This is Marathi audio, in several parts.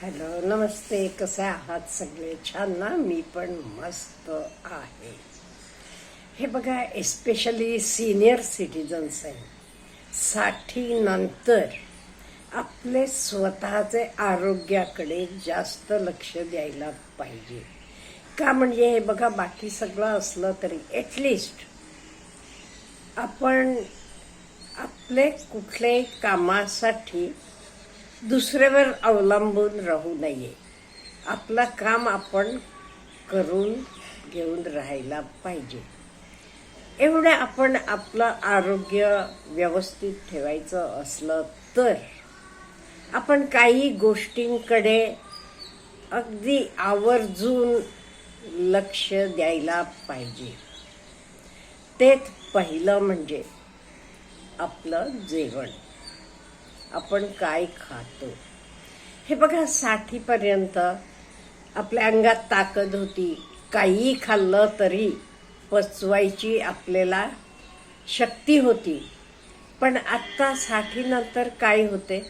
हॅलो, नमस्ते. कसे आहात सगळे? छान ना? मी पण मस्त आहे. हे बघा, एस्पेशली सिनियर सिटीजन्स आहे, 60 नंतर आपले स्वतःचे आरोग्याकडे जास्त लक्ष द्यायला पाहिजे. का म्हणजे हे बघा, बाकी सगळं असलं तरी ॲटलिस्ट आपण आपले कुठल्याही कामासाठी दुसऱ्यावर अवलंबून राहू नये. आपलं काम आपण करून घेऊन राहायला पाहिजे. एवढं आपण आपलं आरोग्य व्यवस्थित ठेवायचं असलं तर आपण काही गोष्टींकडे अगदी आवर्जून लक्ष द्यायला पाहिजे. तेच पहिलं म्हणजे आपलं जेवण. आपण काय खातो. हे बघा, 60 पर्यंत आपल्या अंगात ताकद होती. काही खाल्लं तरी पचवायची आपल्याला शक्ती होती. पण आत्ता 60 नंतर काय होते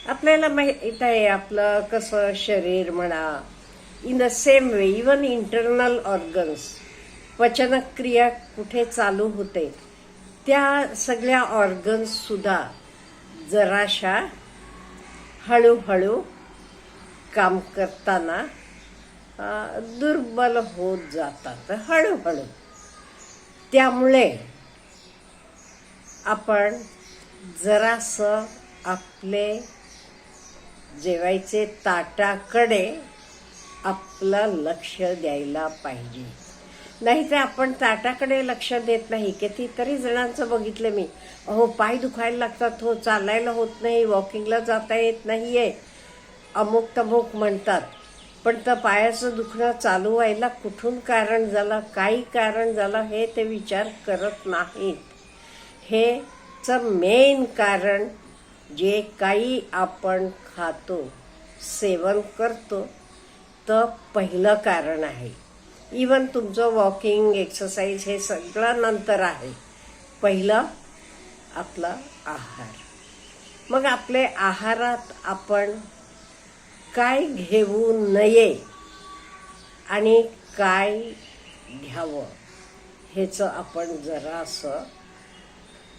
आपल्याला माहीत आहे. आपलं कसं शरीर म्हणा, in the same way even internal organs, पचनक्रिया कुठे चालू होते, त्या सगळ्या ऑर्गन्स सुद्धा जराशा हळूहळू काम करताना दुर्बल होत जातात हळूहळू. त्यामुळे आपण जरासं आपले जेवायचे ताटाकडे आपलं लक्ष द्यायला पाहिजे. नाही तर आपण ताटाकडे लक्ष देत नाही. कितीतरी जणांचं बघितलं मी, अहो पाय दुखायला लागतात, हो चालायला होत नाही, वॉकिंगला जाता येत नाहीये, अमुक तमुक म्हणतात. पण त्या पायाचं दुखणं चालू व्हायला कुठून कारण झालं, काही कारण झालं हे ते विचार करत नाहीत. हेचं मेन कारण जे काही आपण खातो, सेवन करतो, तर पहिलं कारण आहे. इवन तुमचं वॉकिंग, एक्सरसाइज हे सगळं नंतर आहे. पहिलं आपला आहार. मग आपले आहारात आपण काय घेऊ नये आणि काय घ्यावं ह्याचं आपण जरासं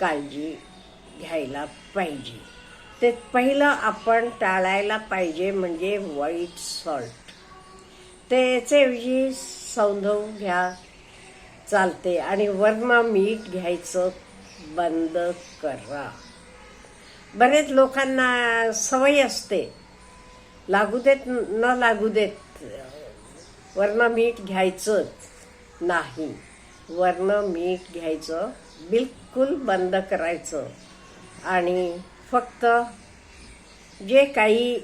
काळजी घ्यायला पाहिजे. ते पहिलं आपण टाळायला पाहिजे म्हणजे व्हाईट सॉल्ट. त्याच्याऐवजी सौंधव घ्या, चालते. आणि वर्ण मीठ घ्यायचं बंद करा. बरेच लोकांना सवय असते, लागू देत न लागू देत, वर्ण मीठ घ्यायचंच नाही. वर्ण मीठ घ्यायचं बिलकुल बंद करायचं आणि फक्त जे काही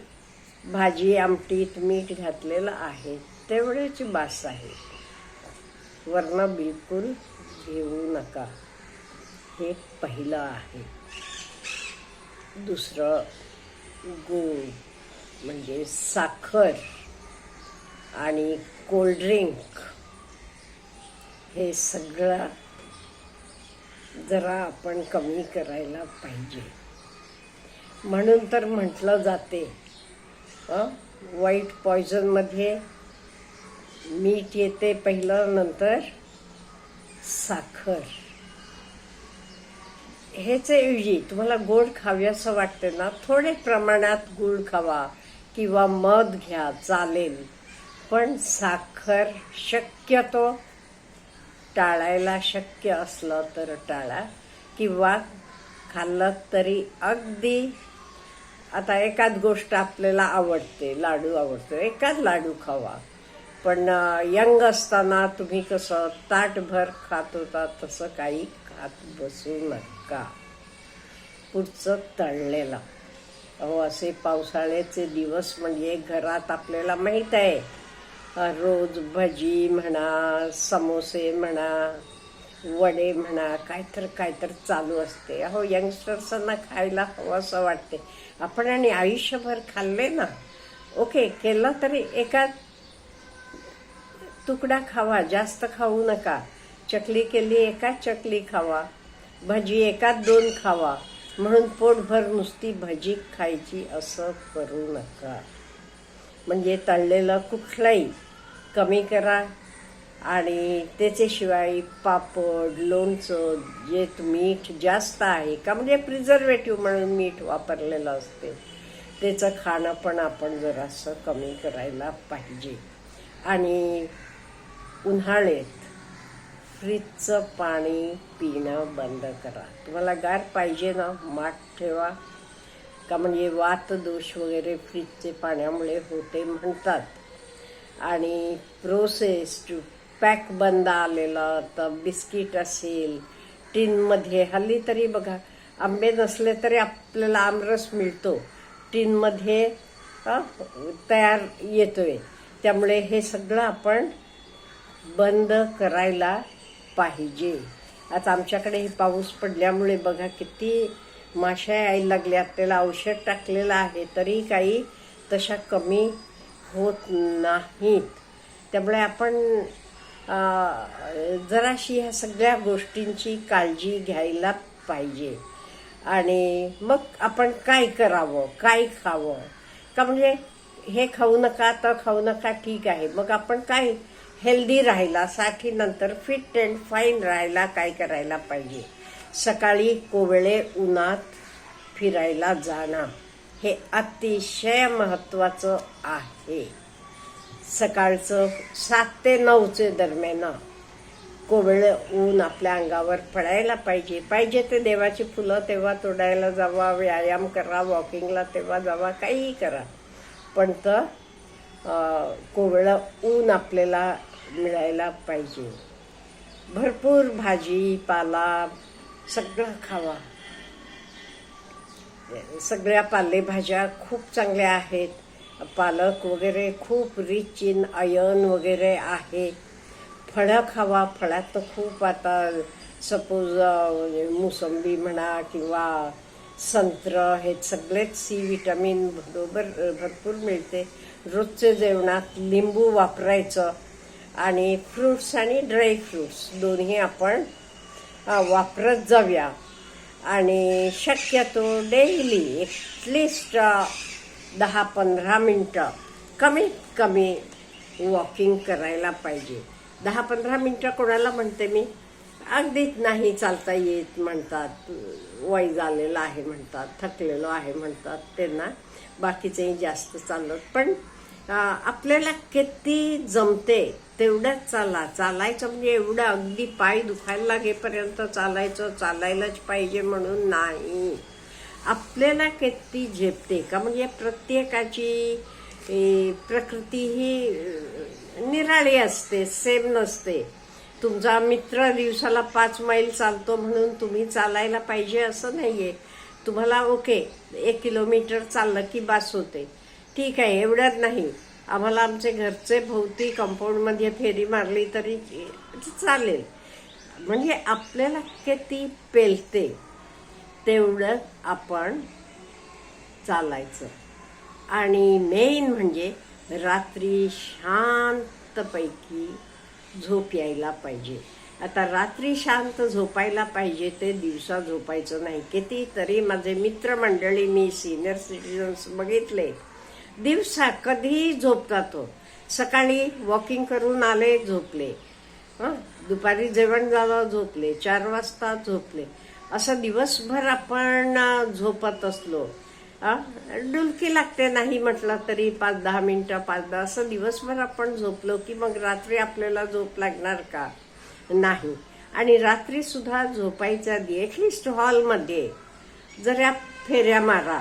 भाजी आमटीत मीठ घातलेलं आहे तेवढेच बास आहे. वर्ण बिलकुल घेऊ नका. हे पहिलं आहे. दुसरं, गूळ म्हणजे साखर आणि कोल्ड्रिंक हे सगळं जरा आपण कमी करायला पाहिजे. म्हणून तर म्हटलं जाते व्हाईट पॉयझनमध्ये मीठ येते पहिलं, नंतर साखर. ह्याच्याऐवजी तुम्हाला गोड खाव्यासं वाटते ना, थोडे प्रमाणात गूळ खावा किंवा मध घ्या, चालेल. पण साखर शक्यतो टाळायला शक्य असलं तर टाळा. किंवा खाल्लं तरी अगदी, आता एखाद गोष्ट आपल्याला आवडते, लाडू आवडतो, एखाद लाडू खावा. पण यंग असताना तुम्ही कसं ताटभर खात होता तसं काही खात बसू नका. पुढचं तळलेलं. अहो असे पावसाळ्याचे दिवस म्हणजे घरात आपल्याला माहीत आहे, रोज भजी म्हणा, समोसे म्हणा, वडे म्हणा, कायतर चालू असते. अहो यंगस्टर्सांना खायला हवं असं वाटते. आपण आणि आयुष्यभर खाल्ले ना, ओके, केलं तरी एखाद तुकडा खावा, जास्त खाऊ नका. चकली केली, एकाच चकली खावा. भजी एकाच 2 खावा. म्हणून पोटभर नुसती भजी खायची असं करू नका. म्हणजे तळलेलं कुठलंही कमी करा. आणि त्याच्याशिवाय पापड, लोणचं, जे मीठ जास्त आहे का म्हणजे प्रिझर्वेटिव्ह म्हणून मीठ वापरलेलं असते, त्याचं खाणं पण आपण जरासं कमी करायला पाहिजे. आणि उन्हाळ्यात फ्रीजचं पाणी पिणं बंद करा. तुम्हाला गार पाहिजे ना, माठ ठेवा, का म्हणजे वात दोष वगैरे फ्रीजचे पाण्यामुळे होते म्हणतात. आणि प्रोसेस्ड पॅक बंद आलेलं तर बिस्किट असेल टीनमध्ये, हल्ली तरी बघा आंबे नसले तरी आपल्याला आमरस मिळतो टीनमध्ये तयार येतोय. त्यामुळे हे सगळं आपण बंद करायला पाहिजे. आता आमच्याकडे हे पाऊस पडल्यामुळे बघा किती माश्या यायला लागल्यात. त्याला औषध टाकलेलं आहे तरी काही तशा कमी होत नाहीत. त्यामुळे आपण जराशी ह्या सगळ्या गोष्टींची काळजी घ्यायला पाहिजे. आणि मग आपण काय करावं, काय खावं, का म्हणजे हे खाऊ नका तर खाऊ नका ठीक आहे. मग आपण काय हेल्दी राहायला, 60 नंतर फिट अँड फाईन राहायला काय करायला पाहिजे. सकाळी कोवळे उन्हात फिरायला जाणं हे अतिशय महत्त्वाचं आहे. सकाळचं 7 ते 9 दरम्यान कोवळं ऊन आपल्या अंगावर पडायला पाहिजे ते देवाची फुलं तेव्हा तोडायला जावा, व्यायाम करा, वॉकिंगला तेव्हा जावा, काहीही करा, पण तर कोवळं ऊन आपल्याला मिळायला पाहिजे. भरपूर भाजी पाला सगळं खावा. सगळ्या पालेभाज्या खूप चांगल्या आहेत. पालक वगैरे खूप रिच इन आयर्न वगैरे आहे. फळं खावा. फळात तर खूप आता सपोज मोसंबी म्हणा किंवा संत्र, हे सगळेच सी विटामिन भरपूर मिळते. रोजच्या जेवणात लिंबू वापरायचं. आणि फ्रूट्स आणि ड्राय फ्रूट्स दोन्ही आपण वापरत जाऊया. आणि शक्यतो डेली ॲटलिस्ट 10-15 मिनटं कमीत कमी वॉकिंग करायला पाहिजे. 10-15 मिनटं कोणाला म्हणते मी, अगदीच नाही चालता येत म्हणतात, वय झालेलं आहे म्हणतात, थकलेलो आहे म्हणतात, त्यांना बाकीचेही जास्त चालत. पण आपल्याला किती जमते तेवढंच चालायचं. म्हणजे एवढं अगदी पाय दुखायला लागेपर्यंत चालायलाच पाहिजे म्हणून नाही. आपल्याला किती झेपते का म्हणजे प्रत्येकाची प्रकृती ही निराळी असते, सेम नसते. तुमचा मित्र दिवसाला 5 मैल चालतो म्हणून तुम्ही चालायला पाहिजे असं नाहीये. तुम्हाला ओके 1 किलोमीटर चाललं की बास होते, ठीक आहे, एवढ्यात नाही. आम्हाला आमचे घरचे भोवती कंपाऊंडमध्ये फेरी मारली तरी चालेल. म्हणजे आपल्याला किती पेलते तेवढं आपण चालायचं. आणि मेन म्हणजे रात्री शांतपैकी झोप यायला पाहिजे. आता रात्री शांत झोपायला पाहिजे ते दिवसा झोपायचं नाही. कितीतरी माझे मित्रमंडळी, मी सिनियर सिटीजन्स बघितले, दिवसा कधीही झोपतात. सकाळी वॉकिंग करून आले झोपले, दुपारी जेवण झालं झोपले, 4 वाजता झोपले. असं दिवसभर आपण झोपत असलो, डुलकी लागते नाही म्हटलं तरी 5-10 मिनिटं 5-10 असं दिवसभर आपण झोपलो की मग रात्री आपल्याला झोप लागणार का? नाही. आणि रात्री सुद्धा झोपायच्या आधी ॲटलिस्ट हॉलमध्ये जरा फेऱ्या मारा,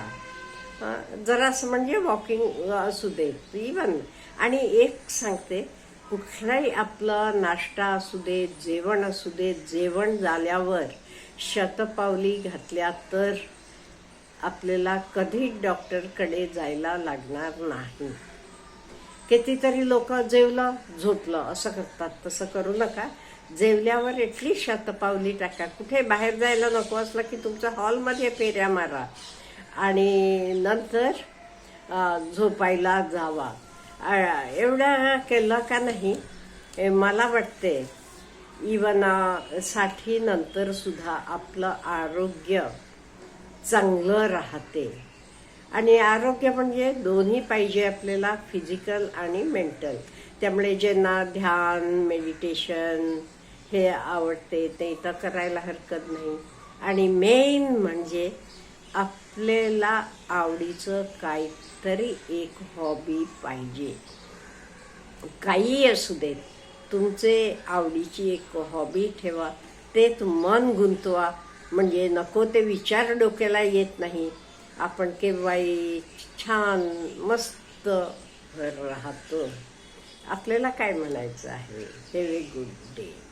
जरासं म्हणजे वॉकिंग असू दे इवन. आणि एक सांगते, कुठलाही आपलं नाश्ता असू दे, जेवण असू दे, जेवण झाल्यावर शतपावली घातल्या तर आपल्याला कधी डॉक्टरकडे जायला लागणार नाही. कितीतरी लोक जेवलं झोपलं असं करतात, तसं करू नका. जेवल्यावर ॲटलिस्ट शतपावली टाका. कुठे बाहेर जायला नको असलं की तुमच्या हॉलमध्ये फेऱ्या मारा आणि नंतर झोपायला जावा. एवढं केलं का नाही, मला वाटते इवन 60 नंतर सुद्धा आपलं आरोग्य चांगलं राहते. आणि आरोग्य म्हणजे दोन्ही पाहिजे आपल्याला, फिजिकल आणि मेंटल. त्यामुळे ज्यांना ध्यान, मेडिटेशन हे आवडते ते तर करायला हरकत नाही. आणि मेन म्हणजे आपल्याला आवडीचं काहीतरी एक हॉबी पाहिजे. काही असू देत, तुमचे आवडीची एक हॉबी ठेवा, तेच मन गुंतवा. म्हणजे नको ते विचार डोक्याला येत नाही. आपण केव्हाही छान मस्त राहतो. आपल्याला काय म्हणायचं आहे? Have a good day.